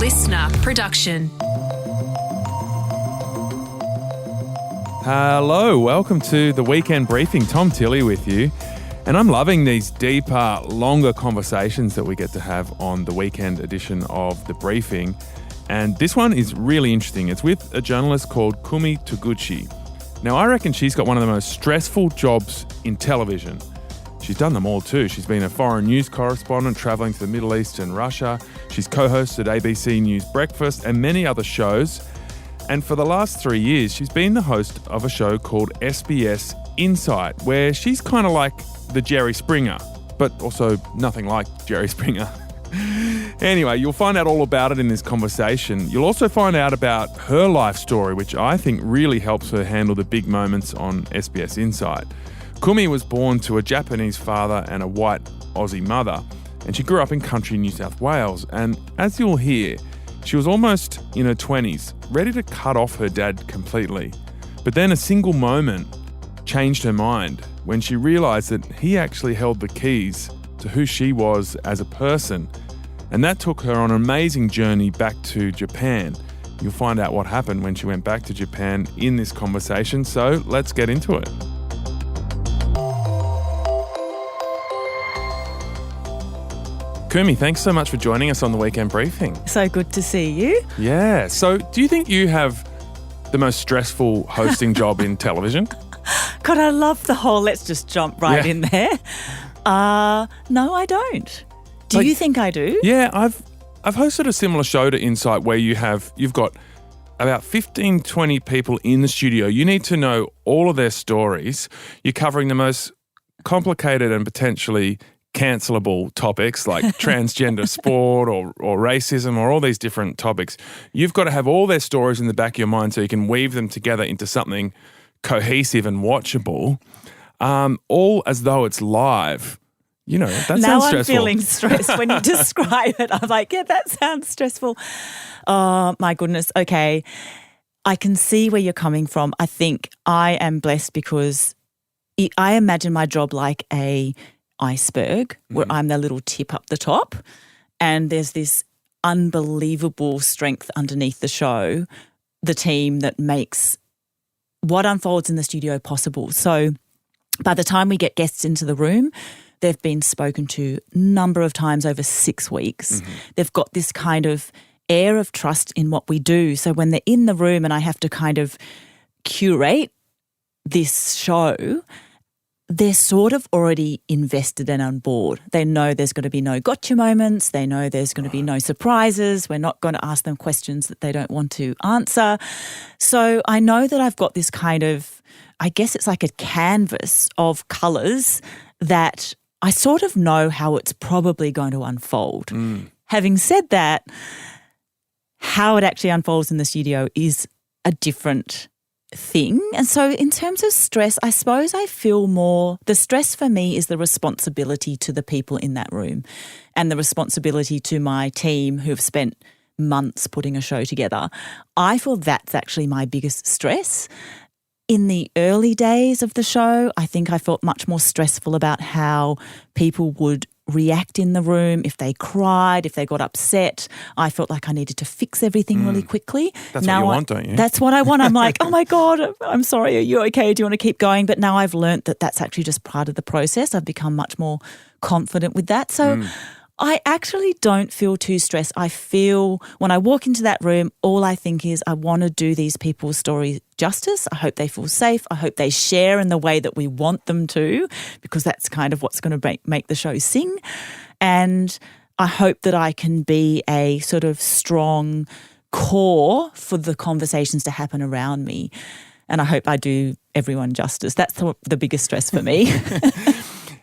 listener production. Hello, welcome to the Weekend Briefing. Tom Tilley with you. And I'm loving these deeper, longer conversations that we get to have on the weekend edition of The Briefing. And this one is really interesting. It's with a journalist called Kumi Taguchi. Now, I reckon she's got one of the most stressful jobs in television. She's done them all too. She's been a foreign news correspondent travelling to the Middle East and Russia. She's co-hosted ABC News Breakfast and many other shows. And for the last 3 years, she's been the host of a show called SBS Insight, where she's kind of like the Jerry Springer, but also nothing like Jerry Springer. Anyway, you'll find out all about it in this conversation. You'll also find out about her life story, which I think really helps her handle the big moments on SBS Insight. Kumi was born to a Japanese father and a white Aussie mother, and she grew up in country New South Wales. And as you'll hear, she was almost in her 20s, ready to cut off her dad completely. But then a single moment changed her mind when she realised that he actually held the keys to who she was as a person. And that took her on an amazing journey back to Japan. You'll find out what happened when she went back to Japan in this conversation, so let's get into it. Kumi, thanks so much for joining us on the Weekend Briefing. So good to see you. Yeah. So do you think you have the most stressful hosting job in television? God, I love the whole let's just jump right in there. No, I don't. Do you think I do? Yeah, I've hosted a similar show to Insight where you've got about 15, 20 people in the studio. You need to know all of their stories. You're covering the most complicated and potentially cancelable topics like transgender sport or racism or all these different topics. You've got to have all their stories in the back of your mind so you can weave them together into something cohesive and watchable, all as though it's live. You know, that sounds stressful. Now I'm feeling stressed when you describe it. I'm like, yeah, that sounds stressful. Oh, my goodness. Okay. I can see where you're coming from. I think I am blessed because I imagine my job like a iceberg where I'm the little tip up the top and there's this unbelievable strength underneath the show, the team that makes what unfolds in the studio possible. So by the time we get guests into the room, they've been spoken to a number of times over 6 weeks. Mm-hmm. They've got this kind of air of trust in what we do. So when they're in the room and I have to kind of curate this show, they're sort of already invested and on board. They know there's going to be no gotcha moments. They know there's going to be no surprises. We're not going to ask them questions that they don't want to answer. So I know that I've got this kind of, I guess it's like a canvas of colours that I sort of know how it's probably going to unfold. Having said that, how it actually unfolds in the studio is a different thing. And so in terms of stress, I suppose I feel more, the stress for me is the responsibility to the people in that room and the responsibility to my team who've spent months putting a show together. I feel that's actually my biggest stress. In the early days of the show, I think I felt much more stressful about how people would react in the room, if they cried, if they got upset. I felt like I needed to fix everything really quickly. That's what you want, don't you? That's what I want. I'm like, oh my God, I'm sorry, are you okay? Do you want to keep going? But now I've learnt that that's actually just part of the process. I've become much more confident with that. So I actually don't feel too stressed. I feel when I walk into that room, all I think is I want to do these people's story justice. I hope they feel safe. I hope they share in the way that we want them to, because that's kind of what's going to make the show sing. And I hope that I can be a sort of strong core for the conversations to happen around me. And I hope I do everyone justice. That's the biggest stress for me.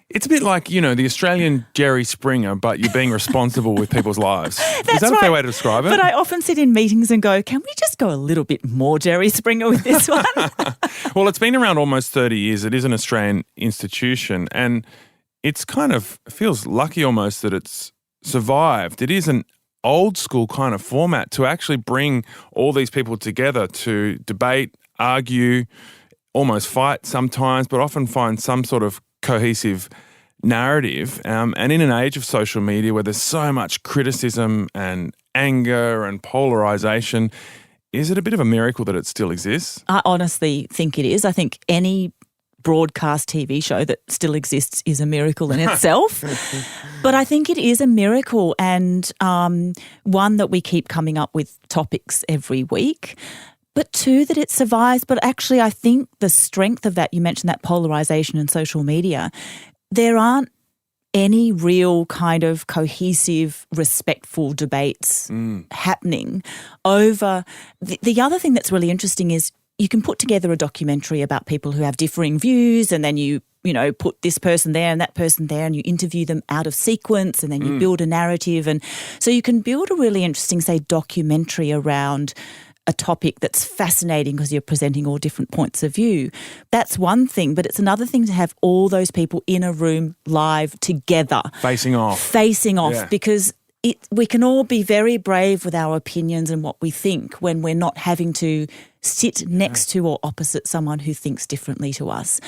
It's a bit like, you know, the Australian Jerry Springer, but you're being responsible with people's lives. Is that a fair way to describe it? But I often sit in meetings and go, can we just go a little bit more Jerry Springer with this one? Well, it's been around almost 30 years. It is an Australian institution and it's kind of feels lucky almost that it's survived. It is an old school kind of format to actually bring all these people together to debate, argue, almost fight sometimes, but often find some sort of cohesive narrative. And in an age of social media where there's so much criticism and anger and polarization. Is it a bit of a miracle that it still exists? I honestly think it is. I think any broadcast TV show that still exists is a miracle in itself. But I think it is a miracle, and one that we keep coming up with topics every week. But two, that it survives. But actually, I think the strength of that, you mentioned that polarization in social media, there aren't any real kind of cohesive, respectful debates happening over. The other thing that's really interesting is you can put together a documentary about people who have differing views, and then you put this person there and that person there, and you interview them out of sequence, and then you build a narrative. And so you can build a really interesting, say, documentary around a topic that's fascinating because you're presenting all different points of view. That's one thing, but it's another thing to have all those people in a room live together. Facing off. Yeah. Because we can all be very brave with our opinions and what we think when we're not having to sit next to or opposite someone who thinks differently to us.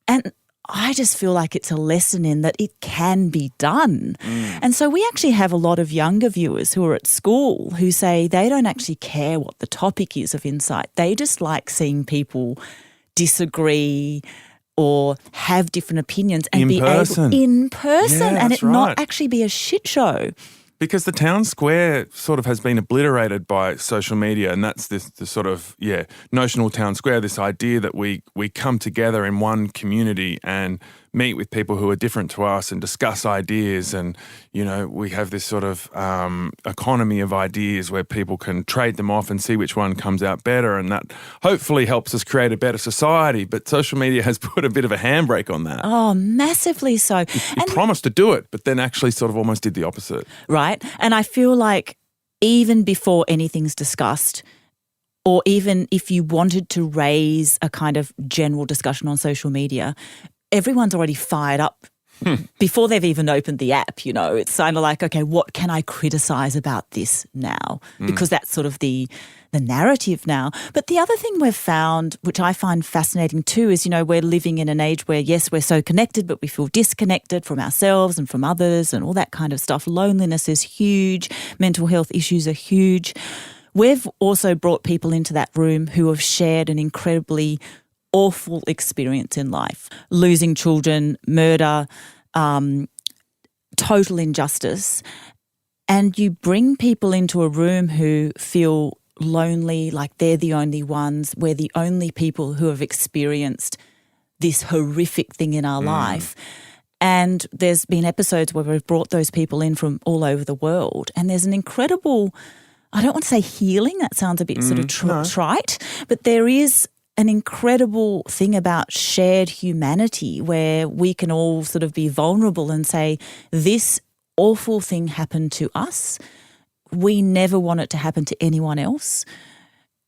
And I just feel like it's a lesson in that it can be done. And so we actually have a lot of younger viewers who are at school who say they don't actually care what the topic is of Insight. They just like seeing people disagree or have different opinions and be able in person and it not actually be a shit show. Because the town square sort of has been obliterated by social media, and that's this sort of, notional town square, this idea that we come together in one community and meet with people who are different to us and discuss ideas, and, we have this sort of economy of ideas where people can trade them off and see which one comes out better, and that hopefully helps us create a better society. But social media has put a bit of a handbrake on that. Oh, massively so. You promised to do it, but then actually sort of almost did the opposite. Right. And I feel like even before anything's discussed, or even if you wanted to raise a kind of general discussion on social media, everyone's already fired up before they've even opened the app. It's kind of like, okay, what can I criticize about this now? Because that's sort of the narrative now. But the other thing we've found, which I find fascinating too, is, we're living in an age where, yes, we're so connected, but we feel disconnected from ourselves and from others and all that kind of stuff. Loneliness is huge. Mental health issues are huge. We've also brought people into that room who have shared an incredibly awful experience in life, losing children, murder, total injustice. And you bring people into a room who feel lonely, like they're the only ones, we're the only people who have experienced this horrific thing in our life. And there's been episodes where we've brought those people in from all over the world, and there's an incredible, I don't want to say healing, that sounds a bit sort of trite, but there is an incredible thing about shared humanity where we can all sort of be vulnerable and say, this awful thing happened to us. We never want it to happen to anyone else.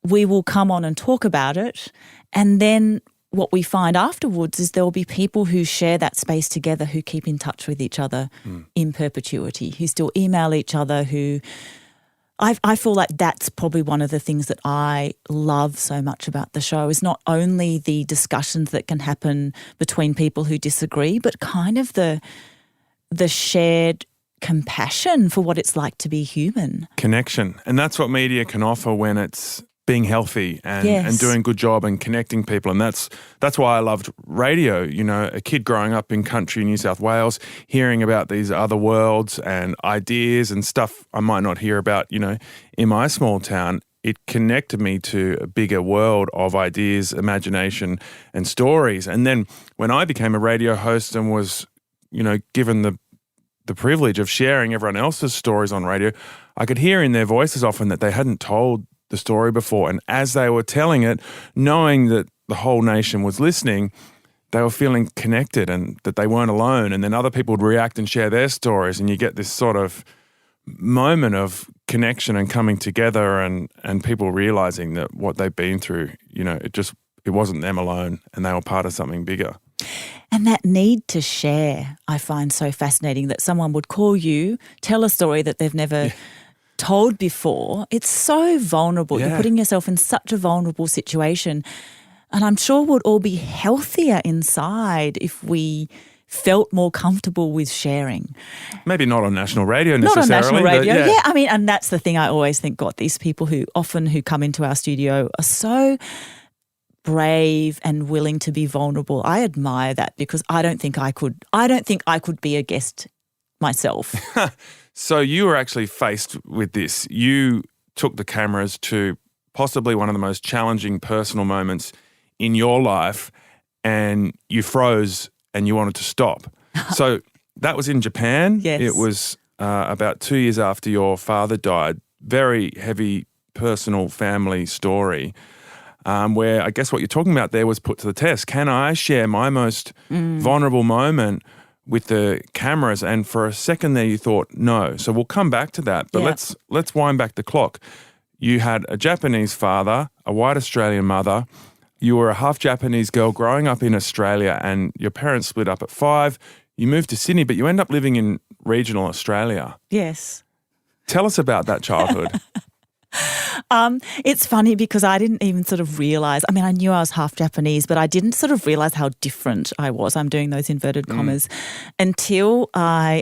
We will come on and talk about it. And then what we find afterwards is there will be people who share that space together, who keep in touch with each other in perpetuity, who still email each other, who I feel like that's probably one of the things that I love so much about the show is not only the discussions that can happen between people who disagree, but kind of the shared compassion for what it's like to be human. Connection. And that's what media can offer when it's being healthy and doing a good job and connecting people. And that's why I loved radio. A kid growing up in country New South Wales, hearing about these other worlds and ideas and stuff I might not hear about, in my small town. It connected me to a bigger world of ideas, imagination and stories. And then when I became a radio host and was, given the privilege of sharing everyone else's stories on radio, I could hear in their voices often that they hadn't told the story before. And as they were telling it, knowing that the whole nation was listening, they were feeling connected and that they weren't alone. And then other people would react and share their stories, and you get this sort of moment of connection and coming together and people realizing that what they've been through, it wasn't them alone and they were part of something bigger. And that need to share, I find so fascinating, that someone would call you, tell a story that they've never told before. It's so vulnerable. You're putting yourself in such a vulnerable situation. And I'm sure we'd all be healthier inside if we felt more comfortable with sharing. Maybe not on national radio Not necessarily. on national radio. But Yeah, I mean, and that's the thing I always think, God, these people who come into our studio are so brave and willing to be vulnerable. I admire that because I don't think I could be a guest myself. So you were actually faced with this. You took the cameras to possibly one of the most challenging personal moments in your life and you froze and you wanted to stop. So that was in Japan. Yes. It was about 2 years after your father died. Very heavy personal family story where I guess what you're talking about there was put to the test. Can I share my most vulnerable moment with the cameras? And for a second there you thought no. So we'll come back to that. But let's wind back the clock. You had a Japanese father, a white Australian mother. You were a half Japanese girl growing up in Australia and your parents split up at 5. You moved to Sydney, but you end up living in regional Australia. Yes. Tell us about that childhood. It's funny because I didn't even sort of realise, I mean, I knew I was half Japanese, but I didn't sort of realise how different I was. I'm doing those inverted commas until I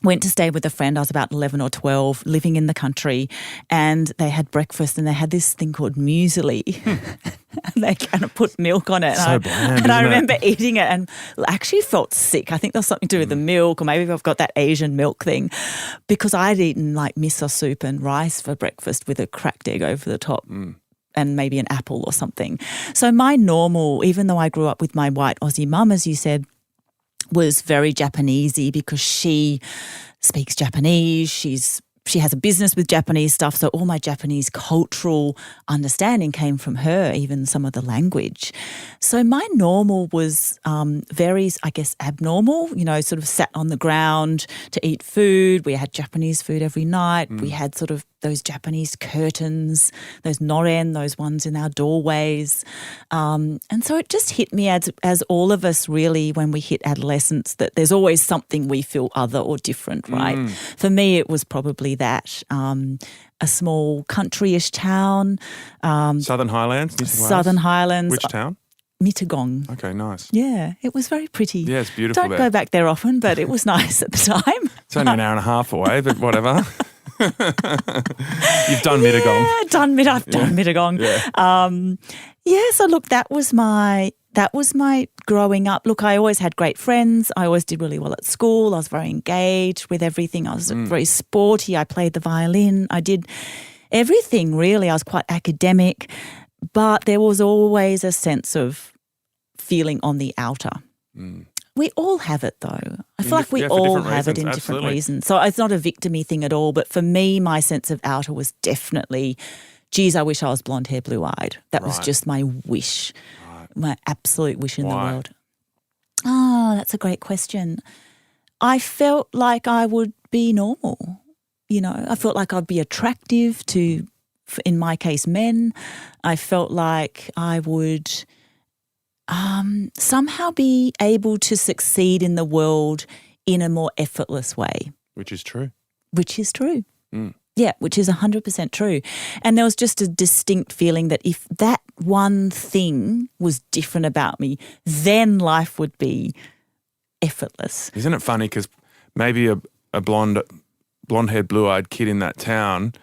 went to stay with a friend. I was about 11 or 12, living in the country, and they had breakfast and they had this thing called muesli. And they kind of put milk on it. So bland, and I isn't remember eating it and actually felt sick. I think there was something to do with the milk, or maybe I've got that Asian milk thing, because I'd eaten like miso soup and rice for breakfast with a cracked egg over the top. And maybe an apple or something. So my normal, even though I grew up with my white Aussie mum, as you said, was very Japanesey because she speaks Japanese. She has a business with Japanese stuff, so all my Japanese cultural understanding came from her, even some of the language. So my normal was very, I guess, abnormal, sort of sat on the ground to eat food. We had Japanese food every night. We had sort of those Japanese curtains, those noren, those ones in our doorways. And so it just hit me as all of us really when we hit adolescence that there's always something we feel other or different, right? For me, it was probably that. A small country-ish town. Southern Highlands, New South Wales? Southern Highlands. Which town? Mittagong. Okay, nice. Yeah, it was very pretty. Yeah, it's beautiful Don't there. go back there often, but it was nice at the time. It's only an hour and a half away, but whatever. You've done Mittagong. Yeah, I've done Mittagong. Yeah. So look, that was my growing up. Look, I always had great friends. I always did really well at school. I was very engaged with everything. I was very sporty. I played the violin. I did everything really. I was quite academic, but there was always a sense of feeling on the outer. We all have it though. I feel like we all have it in different reasons. So it's not a victim-y thing at all. But for me, my sense of outer was definitely, geez, I wish I was blonde hair, blue-eyed. That was just my wish, my absolute wish in the world. Oh, that's a great question. I felt like I would be normal. I felt like I'd be attractive to, in my case, men. I felt like I would somehow be able to succeed in the world in a more effortless way. Which is true. Which is true. Yeah, which is 100% true. And there was just a distinct feeling that if that one thing was different about me, then life would be effortless. Isn't it funny because maybe a blonde-haired, blue-eyed kid in that town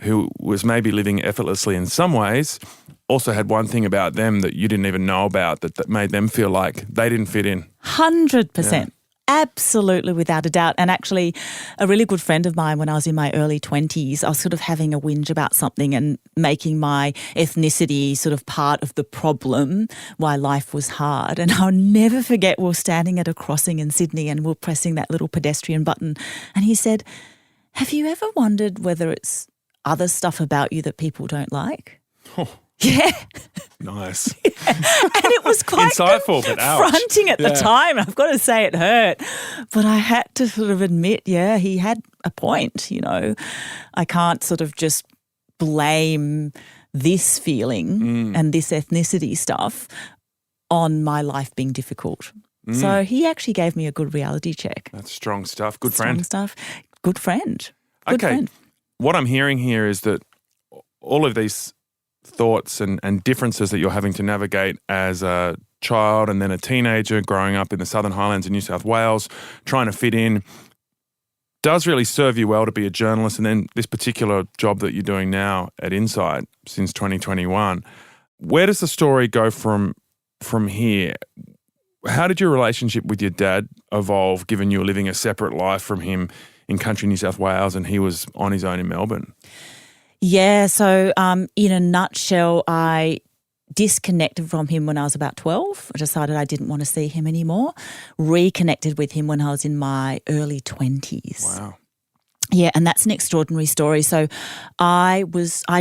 who was maybe living effortlessly in some ways also had one thing about them that you didn't even know about that made them feel like they didn't fit in. 100%. Yeah. Absolutely, without a doubt. And actually, a really good friend of mine when I was in my early 20s, I was sort of having a whinge about something and making my ethnicity sort of part of the problem why life was hard. And I'll never forget, we were standing at a crossing in Sydney and we were pressing that little pedestrian button. And he said, have you ever wondered whether it's other stuff about you that people don't like? Oh. Yeah. Nice. Yeah. And it was quite insightful, but confronting at the time. I've got to say it hurt. But I had to sort of admit, yeah, he had a point, I can't sort of just blame this feeling and this ethnicity stuff on my life being difficult. So he actually gave me a good reality check. That's strong stuff. Good friend. Strong stuff. Good friend. Good friend. What I'm hearing here is that all of these thoughts and differences that you're having to navigate as a child and then a teenager growing up in the Southern Highlands in New South Wales, trying to fit in, does really serve you well to be a journalist. And then this particular job that you're doing now at Insight since 2021. Where does the story go from here? How did your relationship with your dad evolve, given you were living a separate life from him in country New South Wales and he was on his own in Melbourne? Yeah, so in a nutshell, I disconnected from him when I was about 12. I decided I didn't want to see him anymore. Reconnected with him when I was in my early 20s. Wow. Yeah, and that's an extraordinary story. So I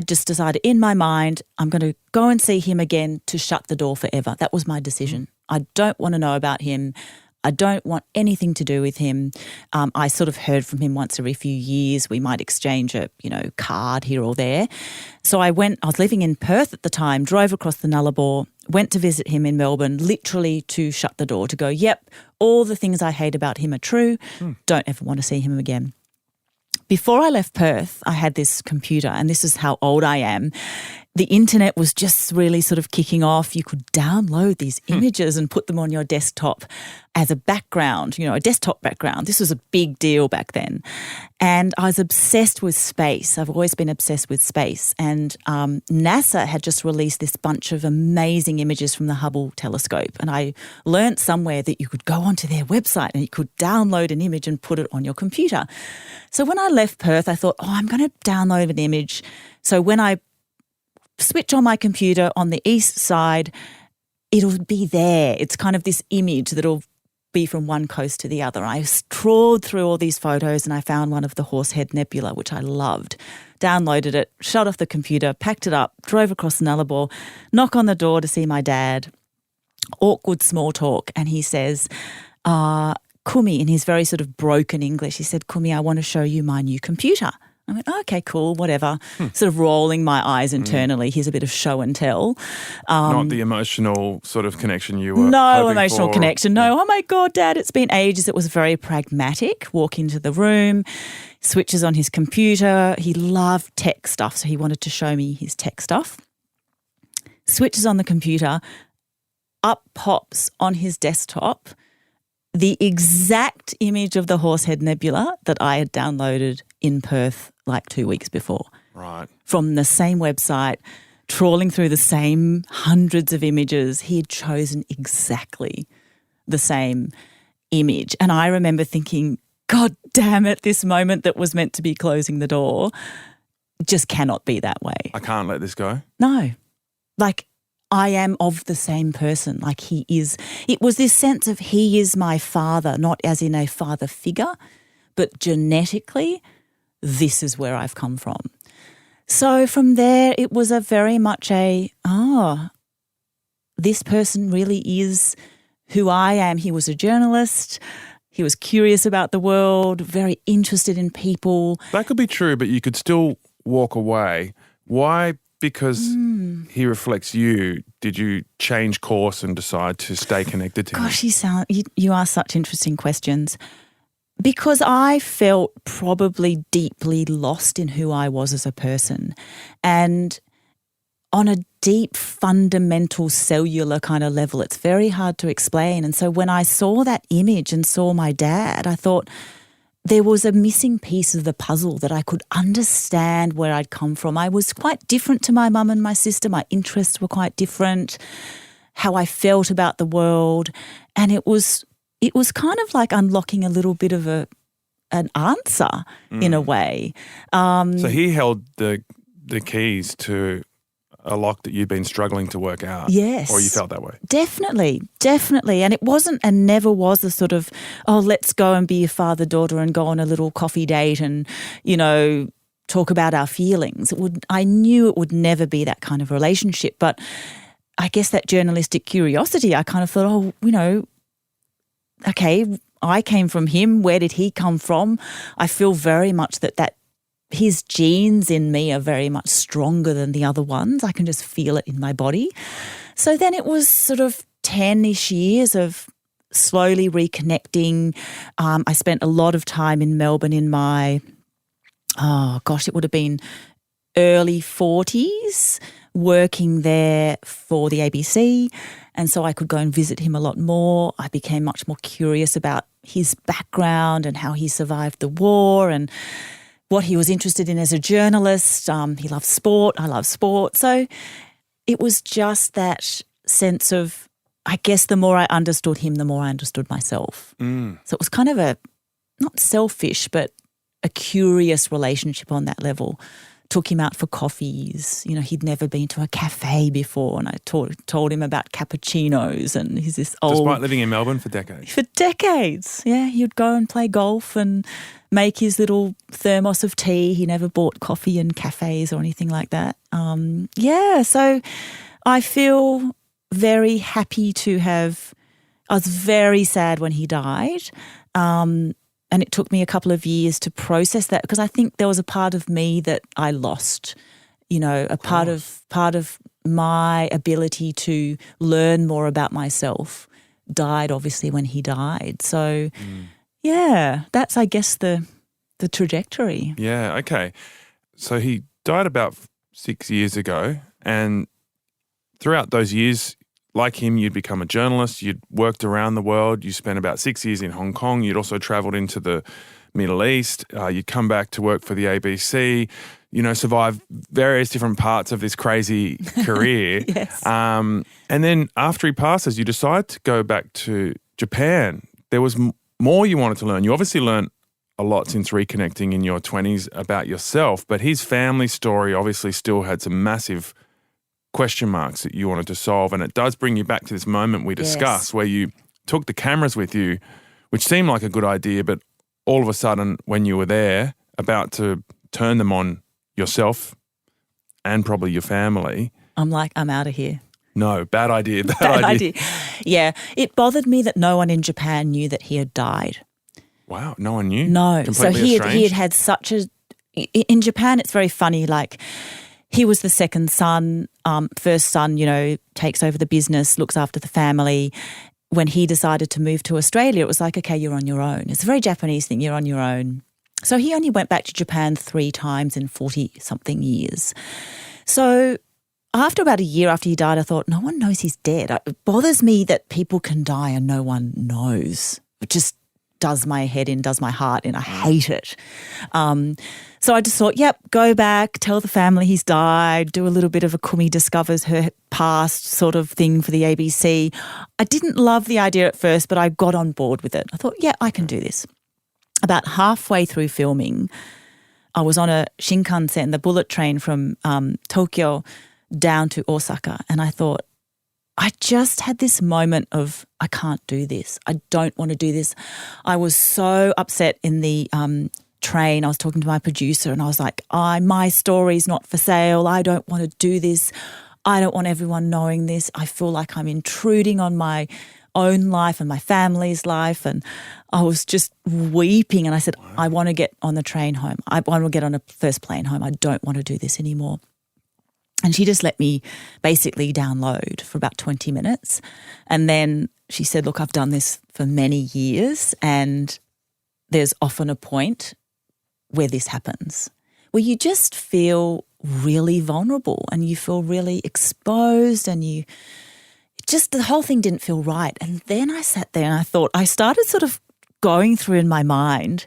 just decided in my mind, I'm going to go and see him again to shut the door forever. That was my decision. I don't want to know about him. I don't want anything to do with him. I sort of heard from him once every few years. We might exchange a, card here or there. So I was living in Perth at the time, drove across the Nullarbor, went to visit him in Melbourne, literally to shut the door, to go, yep, all the things I hate about him are true. Don't ever want to see him again. Before I left Perth, I had this computer, and this is how old I am. The internet was just really sort of kicking off. You could download these images and put them on your desktop as a background, a desktop background. This was a big deal back then. And I was obsessed with space. I've always been obsessed with space. And NASA had just released this bunch of amazing images from the Hubble telescope. And I learned somewhere that you could go onto their website and you could download an image and put it on your computer. So when I left Perth, I thought, I'm going to download an image. So when I switch on my computer on the east side, it'll be there. It's kind of this image that'll be from one coast to the other. I trawled through all these photos and I found one of the Horsehead Nebula, which I loved. Downloaded it, shut off the computer, packed it up, drove across the Nullarbor, knock on the door to see my dad. Awkward small talk. And he says, Kumi, in his very sort of broken English, he said, Kumi, I want to show you my new computer. I went, okay, cool, whatever. Sort of rolling my eyes internally. Here's a bit of show and tell. Not the emotional sort of connection you were No hoping emotional for. connection. No, oh my God, Dad, it's been ages. It was very pragmatic. Walk into the room, switches on his computer. He loved tech stuff, so he wanted to show me his tech stuff. Switches on the computer, up pops on his desktop the exact image of the Horsehead Nebula that I had downloaded in Perth like 2 weeks before. Right. From the same website, trawling through the same hundreds of images, he had chosen exactly the same image. And I remember thinking, God damn it, this moment that was meant to be closing the door just cannot be that way. I can't let this go. No. Like, I am of the same person, like he is. It was this sense of he is my father, not as in a father figure, but genetically, this is where I've come from. So from there, it was a very much this person really is who I am. He was a journalist. He was curious about the world, very interested in people. That could be true, but you could still walk away. Why? Because he reflects you, did you change course and decide to stay connected to him? Gosh, you ask such interesting questions. Because I felt probably deeply lost in who I was as a person. And on a deep, fundamental, cellular kind of level, it's very hard to explain. And so when I saw that image and saw my dad, I thought, there was a missing piece of the puzzle that I could understand where I'd come from. I was quite different to my mum and my sister. My interests were quite different, how I felt about the world. And it was kind of like unlocking a little bit of an answer in a way. So he held the keys to a lock that you'd been struggling to work out. Yes. Or you felt that way. Definitely. And it wasn't and never was a sort of, let's go and be a father-daughter and go on a little coffee date and, talk about our feelings. I knew it would never be that kind of relationship. But I guess that journalistic curiosity, I kind of thought, okay, I came from him. Where did he come from? I feel very much that his genes in me are very much stronger than the other ones. I can just feel it in my body. So then it was sort of 10-ish years of slowly reconnecting. I spent a lot of time in Melbourne in my, it would have been early 40s, working there for the ABC. And so I could go and visit him a lot more. I became much more curious about his background and how he survived the war and what he was interested in as a journalist. He loved sport. I love sport. So it was just that sense of, I guess the more I understood him, the more I understood myself. So it was kind of a, not selfish, but a curious relationship on that level. Took him out for coffees. You know, he'd never been to a cafe before, and I told him about cappuccinos, and he's this old... Despite living in Melbourne for decades. For decades, yeah. He'd go and play golf and make his little thermos of tea. He never bought coffee in cafes or anything like that. So I feel very happy to have... I was very sad when he died. And it took me a couple of years to process that because I think there was a part of me that I lost, you know, a part of my ability to learn more about myself died obviously when he died. So, that's, I guess, the trajectory. Yeah, okay. So he died about 6 years ago, and throughout those years, like him, you'd become a journalist, you'd worked around the world, you spent about 6 years in Hong Kong, you'd also travelled into the Middle East, you'd come back to work for the ABC, you know, survived various different parts of this crazy career. Yes. And then after he passes, you decide to go back to Japan. There was more you wanted to learn. You obviously learned a lot since reconnecting in your 20s about yourself, but his family story obviously still had some massive question marks that you wanted to solve. And it does bring you back to this moment we discussed where you took the cameras with you, which seemed like a good idea, but all of a sudden when you were there about to turn them on yourself and probably your family. I'm like, I'm out of here. No, bad idea. Bad idea. Yeah. It bothered me that no one in Japan knew that he had died. Wow. No one knew? No. Completely So he had such a... In Japan, it's very funny, like... He was the second son. First son, you know, takes over the business, looks after the family. When he decided to move to Australia, it was like, okay, you're on your own. It's a very Japanese thing, you're on your own. So he only went back to Japan 3 times in 40-something years. So after about a year after he died, I thought, no one knows he's dead. It bothers me that people can die and no one knows. It just does my head in, does my heart in. I hate it. So I just thought, go back, tell the family he's died, do a little bit of a Kumi discovers her past sort of thing for the ABC. I didn't love the idea at first, but I got on board with it. I thought, I can do this. About halfway through filming, I was on a Shinkansen, the bullet train from Tokyo down to Osaka, and I thought, I just had this moment of, I can't do this. I don't want to do this. I was so upset in the train. I was talking to my producer and I was like, my story's not for sale. I don't want to do this. I don't want everyone knowing this. I feel like I'm intruding on my own life and my family's life. And I was just weeping and I said, I want to get on the train home. I want to get on a first plane home. I don't want to do this anymore. And she just let me basically download for about 20 minutes. And then she said, look, I've done this for many years and there's often a point where this happens, where you just feel really vulnerable and you feel really exposed and the whole thing didn't feel right. And then I sat there and I thought, I started sort of going through in my mind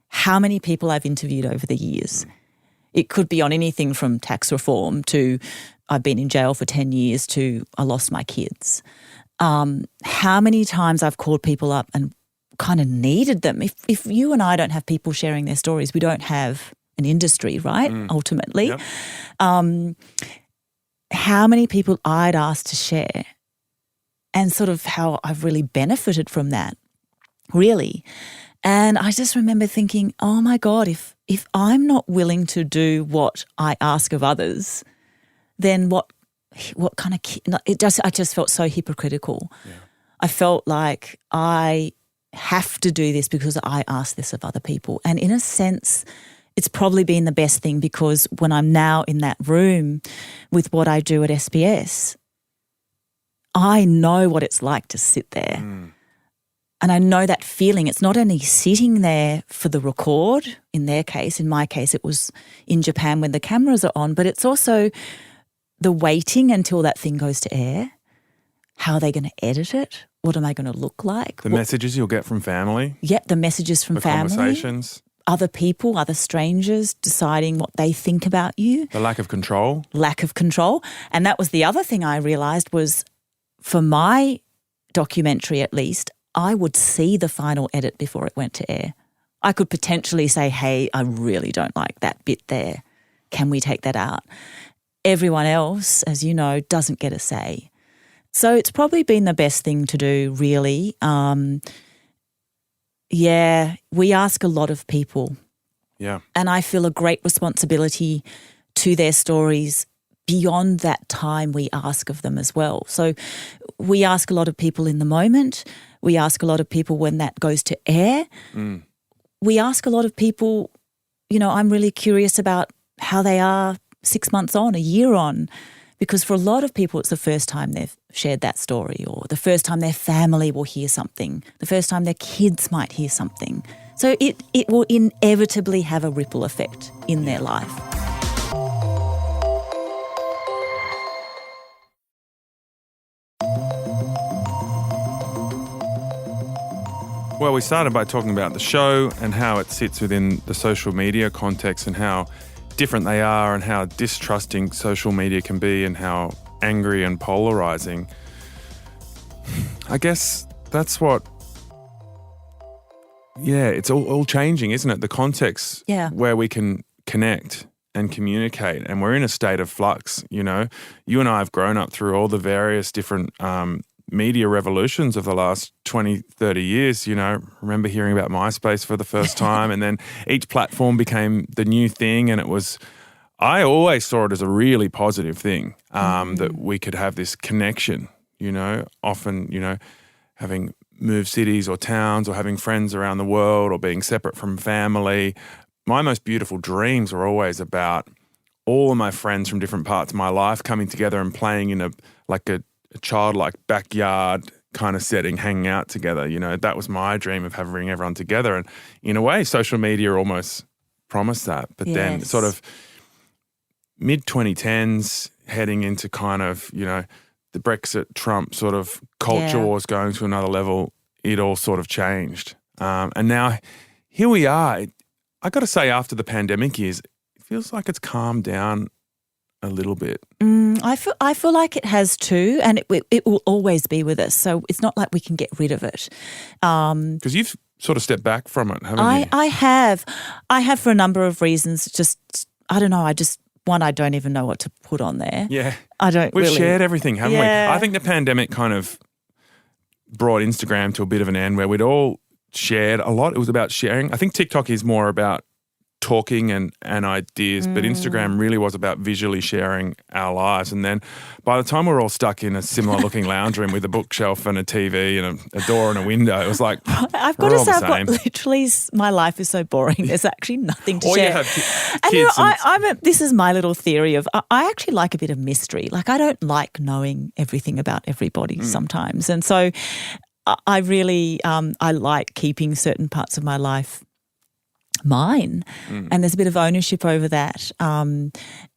how many people I've interviewed over the years. It could be on anything from tax reform to I've been in jail for 10 years to I lost my kids. How many times I've called people up and kind of needed them. If you and I don't have people sharing their stories, we don't have an industry, right, ultimately. Yep. How many people I'd asked to share and sort of how I've really benefited from that, really. And I just remember thinking, oh my God, if I'm not willing to do what I ask of others, then what kind of I just felt so hypocritical. Yeah. I felt like I have to do this because I ask this of other people. And in a sense, it's probably been the best thing because when I'm now in that room with what I do at SBS, I know what it's like to sit there. And I know that feeling. It's not only sitting there for the record, in their case, in my case it was in Japan when the cameras are on, but it's also the waiting until that thing goes to air, how are they going to edit it? What am I going to look like? The messages you'll get from family. Yeah, the messages from family. The conversations. Other people, other strangers deciding what they think about you. The lack of control. Lack of control. And that was the other thing I realised was, for my documentary at least, I would see the final edit before it went to air. I could potentially say, hey, I really don't like that bit there. Can we take that out? Everyone else, as you know, doesn't get a say. So it's probably been the best thing to do, really. We ask a lot of people. Yeah. And I feel a great responsibility to their stories beyond that time we ask of them as well. So we ask a lot of people in the moment. We ask a lot of people when that goes to air. We ask a lot of people, I'm really curious about how they are 6 months on, a year on, because for a lot of people it's the first time they've shared that story, or the first time their family will hear something, the first time their kids might hear something. So it will inevitably have a ripple effect in their life. Well, we started by talking about the show and how it sits within the social media context and how different they are and how distrusting social media can be and how angry and polarizing. I guess that's what, it's all changing, isn't it? The context where we can connect and communicate, and we're in a state of flux, You and I have grown up through all the various different media revolutions of the last 20, 30 years, remember hearing about MySpace for the first time, and then each platform became the new thing, and I always saw it as a really positive thing, that we could have this connection, often, having moved cities or towns or having friends around the world or being separate from family. My most beautiful dreams were always about all of my friends from different parts of my life coming together and playing in a childlike backyard kind of setting, hanging out together. That was my dream of having everyone together. And in a way, social media almost promised that. But then sort of mid-2010s, heading into kind of, the Brexit, Trump sort of culture wars going to another level, it all sort of changed. And now here we are. I got to say, after the pandemic years, it feels like it's calmed down a little bit. I feel like it has too, and it will always be with us. So it's not like we can get rid of it. Because you've sort of stepped back from it, haven't you? I have for a number of reasons. Just, I don't know. I don't even know what to put on there. Yeah. I don't We've really. shared everything, haven't we? Yeah. I think the pandemic kind of brought Instagram to a bit of an end where we'd all shared a lot. It was about sharing. I think TikTok is more about talking and ideas, but Instagram really was about visually sharing our lives. And then by the time we were all stuck in a similar looking lounge room with a bookshelf and a TV and a door and a window, it was like, I've got to say, my life is so boring. There's actually nothing to share. You have and this is my little theory of, I actually like a bit of mystery. Like, I don't like knowing everything about everybody sometimes. And so I really, I like keeping certain parts of my life mine, and there's a bit of ownership over that.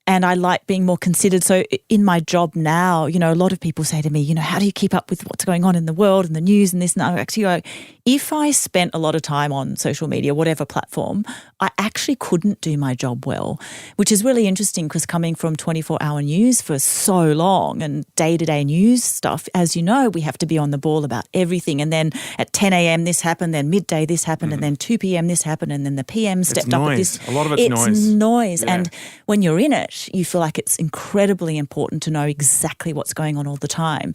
And I like being more considered. So in my job now, a lot of people say to me, how do you keep up with what's going on in the world and the news and this and that? I actually go, if I spent a lot of time on social media, whatever platform, I actually couldn't do my job well, which is really interesting because coming from 24-hour news for so long and day-to-day news stuff, as you know, we have to be on the ball about everything. And then at 10 a.m. this happened, then midday this happened, and then 2 p.m. this happened, and then the PM stepped up at this. A lot of it's noise. Yeah. And when you're in it, you feel like it's incredibly important to know exactly what's going on all the time.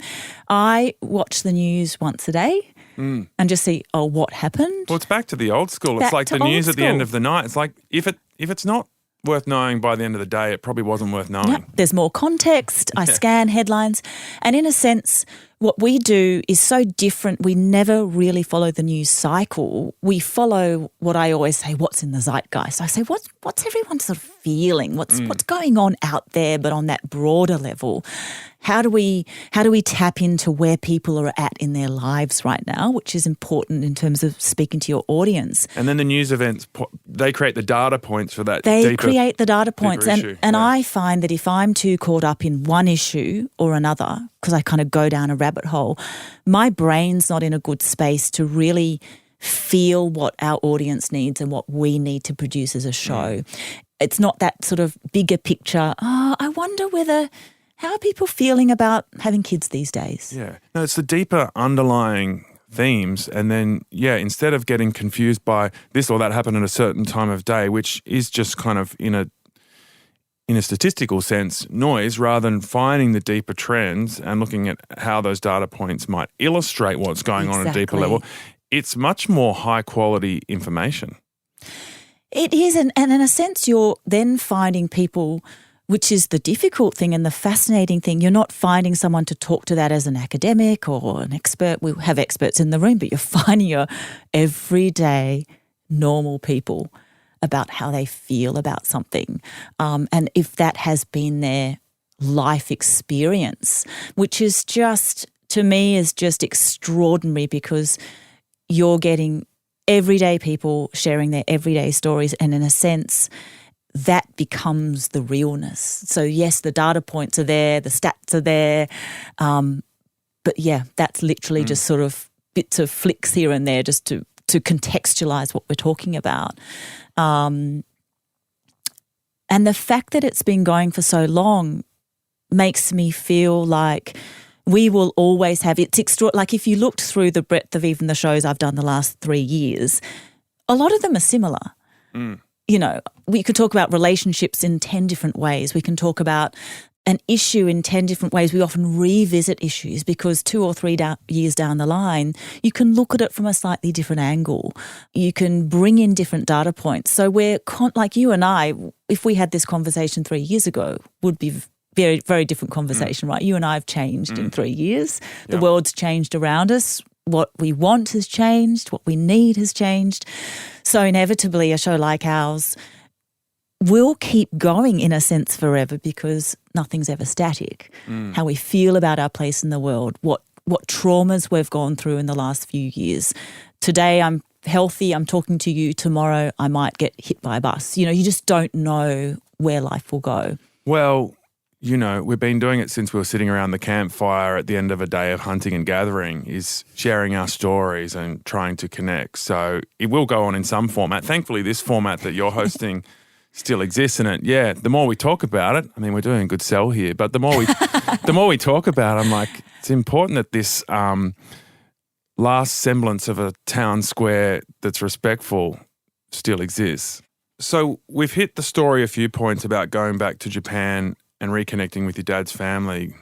I watch the news once a day and just see, what happened? Well, it's back to the old school. It's like the news at the end of the night. It's like if it's not worth knowing by the end of the day, it probably wasn't worth knowing. Yep. There's more context. I scan headlines. And in a sense, what we do is so different. We never really follow the news cycle. We follow what I always say, what's in the zeitgeist. I say, what's everyone sort of feeling? What's going on out there, but on that broader level? How do we tap into where people are at in their lives right now, which is important in terms of speaking to your audience. And then the news events, they create the data points for that. They create the data points. Issue. And I find that if I'm too caught up in one issue or another, because I kind of go down a rabbit hole. My brain's not in a good space to really feel what our audience needs and what we need to produce as a show. It's not that sort of bigger picture. Oh, I wonder how are people feeling about having kids these days? Yeah. No, it's the deeper underlying themes. And then, instead of getting confused by this or that happened at a certain time of day, which is just kind of in a statistical sense, noise, rather than finding the deeper trends and looking at how those data points might illustrate what's going on at a deeper level, it's much more high quality information. It is, and in a sense you're then finding people, which is the difficult thing and the fascinating thing. You're not finding someone to talk to that as an academic or an expert. We have experts in the room, but you're finding your everyday normal people about how they feel about something. And if that has been their life experience, which is just, to me, is just extraordinary, because you're getting everyday people sharing their everyday stories, and in a sense, that becomes the realness. So yes, the data points are there, the stats are there, but that's literally just sort of bits of flicks here and there just to contextualize what we're talking about. And the fact that it's been going for so long makes me feel like we will always have, it's extra, like if you looked through the breadth of even the shows I've done the last 3 years, a lot of them are similar. You know, we could talk about relationships in 10 different ways. We can talk about an issue in 10 different ways. We often revisit issues because 2 or 3 years down the line, you can look at it from a slightly different angle. You can bring in different data points. So we're like you and I, if we had this conversation 3 years ago, would be very, very different conversation, right? You and I have changed in 3 years. The world's changed around us. What we want has changed. What we need has changed. So inevitably, a show like ours will keep going in a sense forever, because nothing's ever static. How we feel about our place in the world, what traumas we've gone through in the last few years. Today I'm healthy, I'm talking to you. Tomorrow I might get hit by a bus. You know, you just don't know where life will go. Well, you know, we've been doing it since we were sitting around the campfire at the end of a day of hunting and gathering, is sharing our stories and trying to connect. So it will go on in some format. Thankfully, this format that you're hosting still exists in it. Yeah, the more we talk about it, I mean, we're doing a good sell here, but the more we talk about it, I'm like, it's important that this last semblance of a town square that's respectful still exists. So we've hit the story a few points about going back to Japan and reconnecting with your dad's family.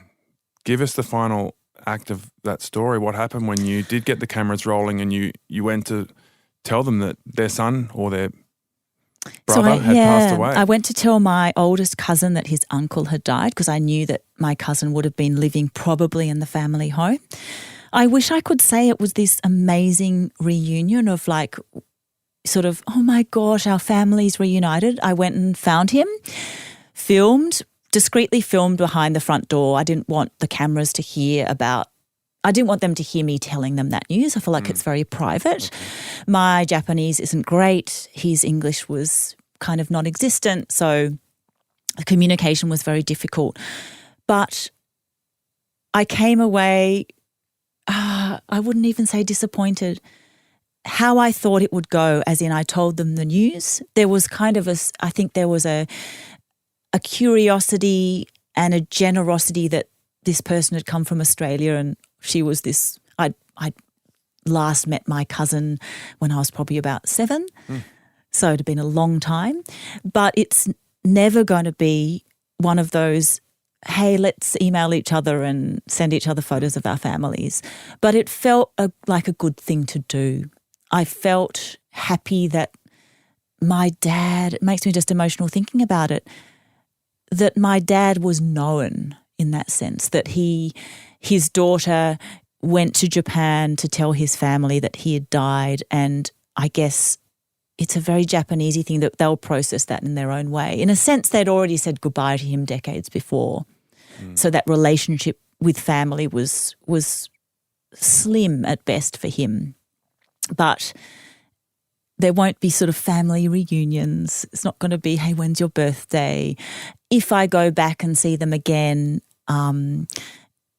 Give us the final act of that story. What happened when you did get the cameras rolling and you went to tell them that their son or their brother had passed away? I went to tell my oldest cousin that his uncle had died, because I knew that my cousin would have been living probably in the family home. I wish I could say it was this amazing reunion of like sort of, oh my gosh, our family's reunited. I went and found him, discreetly filmed behind the front door. I didn't want the cameras to I didn't want them to hear me telling them that news. I feel like it's very private. Okay. My Japanese isn't great. His English was kind of non-existent, so the communication was very difficult. But I came away, I wouldn't even say disappointed, how I thought it would go, as in I told them the news. There was kind of I think there was a curiosity and a generosity that this person had come from Australia, and she was this, I last met my cousin when I was probably about 7. So it had been a long time. But it's never going to be one of those, hey, let's email each other and send each other photos of our families. But it felt like a good thing to do. I felt happy that my dad, it makes me just emotional thinking about it, that my dad was known in that sense, that his daughter went to Japan to tell his family that he had died, and I guess it's a very Japanesey thing that they'll process that in their own way. In a sense, they'd already said goodbye to him decades before, so that relationship with family was slim at best for him. But there won't be sort of family reunions. It's not going to be, hey, when's your birthday? If I go back and see them again,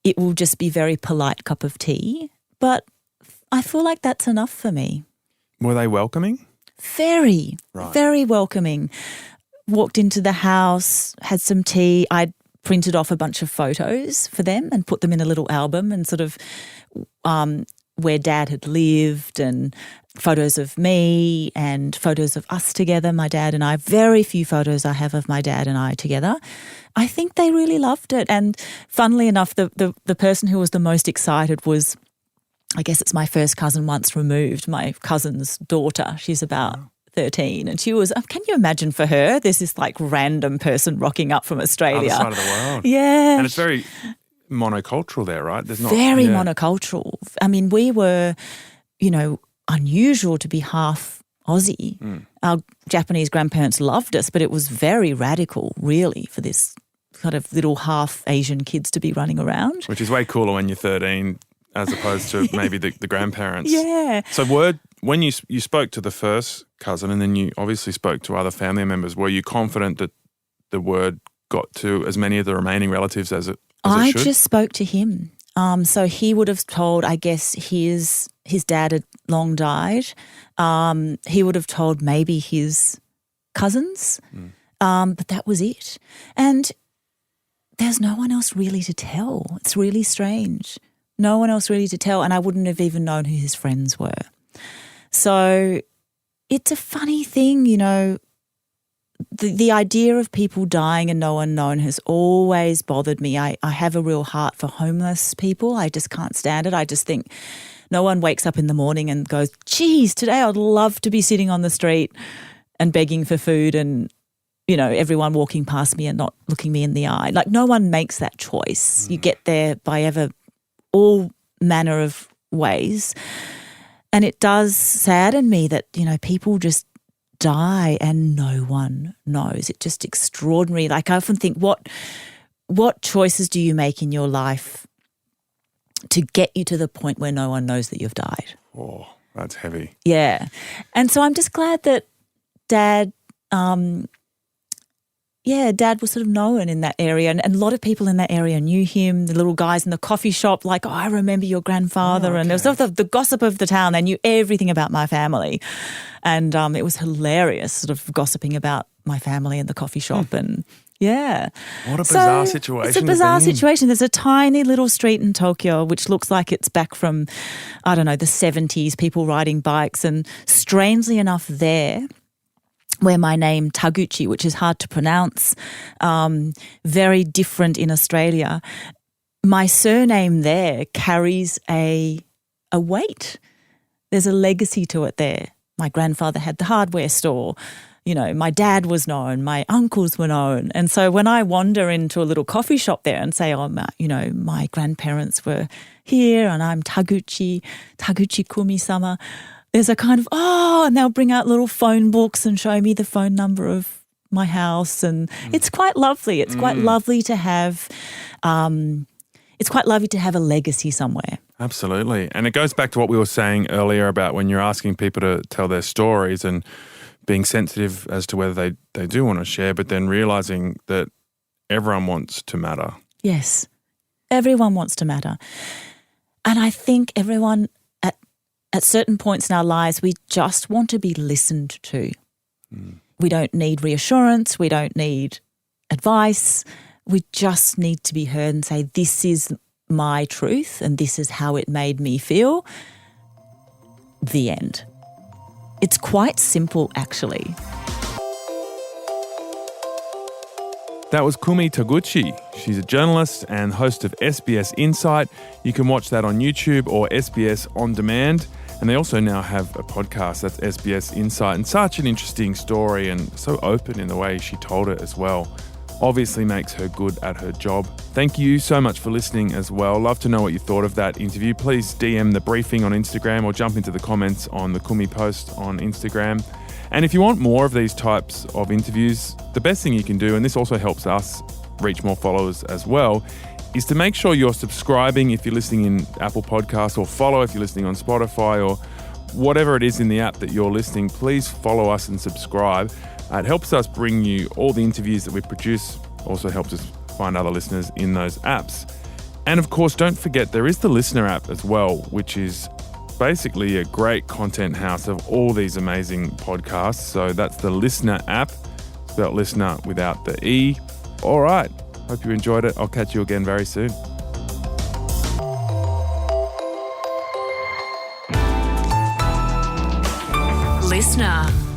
it will just be very polite cup of tea. But I feel like that's enough for me. Were they welcoming? Very, very welcoming. Walked into the house, had some tea. I printed off a bunch of photos for them and put them in a little album and sort of where Dad had lived and photos of me and photos of us together, my dad and I. Very few photos I have of my dad and I together. I think they really loved it. And funnily enough, the person who was the most excited was, I guess it's my first cousin once removed, my cousin's daughter. She's about 13, and she was, can you imagine for her, there's this like random person rocking up from Australia. Other side of the world. Yeah. And it's very monocultural there, right? There's not very monocultural. I mean, we were, unusual to be half Aussie. Our Japanese grandparents loved us, but it was very radical, really, for this kind of little half Asian kids to be running around. Which is way cooler when you're 13 as opposed to maybe the grandparents. Yeah. So when you spoke to the first cousin and then you obviously spoke to other family members, were you confident that the word got to as many of the remaining relatives as it should? I just spoke to him. So he would have told, I guess, his dad had long died. He would have told maybe his cousins, but that was it. And there's no one else really to tell. It's really strange. No one else really to tell, and I wouldn't have even known who his friends were. So it's a funny thing, the idea of people dying and no one known has always bothered me. I have a real heart for homeless people. I just can't stand it. I just think no one wakes up in the morning and goes, geez, today I'd love to be sitting on the street and begging for food and, everyone walking past me and not looking me in the eye. Like no one makes that choice. You get there by all manner of ways. And it does sadden me that, people just die and no one knows. It's just extraordinary. Like I often think, what choices do you make in your life to get you to the point where no one knows that you've died? Oh, that's heavy. Yeah. And so I'm just glad that Dad was sort of known in that area, and a lot of people in that area knew him. The little guys in the coffee shop, like, I remember your grandfather. And there was sort of the gossip of the town. They knew everything about my family. And it was hilarious sort of gossiping about my family in the coffee shop. And yeah. What a bizarre situation. It's a bizarre situation. There's a tiny little street in Tokyo which looks like it's back from, I don't know, the 70s, people riding bikes. And strangely enough there, where my name Taguchi, which is hard to pronounce, very different in Australia, my surname there carries a weight. There's a legacy to it there. My grandfather had the hardware store. My dad was known, my uncles were known. And so when I wander into a little coffee shop there and say, my grandparents were here and I'm Taguchi Kumi-sama, there's a kind of, and they'll bring out little phone books and show me the phone number of my house. And it's quite lovely. It's quite lovely to have, a legacy somewhere. Absolutely. And it goes back to what we were saying earlier about when you're asking people to tell their stories and being sensitive as to whether they do want to share, but then realizing that everyone wants to matter. Yes, everyone wants to matter. And I think everyone at certain points in our lives, we just want to be listened to. We don't need reassurance. We don't need advice. We just need to be heard and say, this is my truth and this is how it made me feel. The end. It's quite simple, actually. That was Kumi Taguchi. She's a journalist and host of SBS Insight. You can watch that on YouTube or SBS On Demand. And they also now have a podcast, that's SBS Insight. And such an interesting story and so open in the way she told it as well. Obviously makes her good at her job. Thank you so much for listening as well. Love to know what you thought of that interview. Please DM The Briefing on Instagram or jump into the comments on the Kumi post on Instagram. And if you want more of these types of interviews, the best thing you can do, and this also helps us reach more followers as well, is to make sure you're subscribing if you're listening in Apple Podcasts, or follow if you're listening on Spotify, or whatever it is in the app that you're listening. Please follow us and subscribe. It helps us bring you all the interviews that we produce. Also helps us find other listeners in those apps. And of course, don't forget there is the Listener app as well, which is basically a great content house of all these amazing podcasts. So that's the Listener app, spelled listener without the E. All right. Hope you enjoyed it. I'll catch you again very soon. Listener.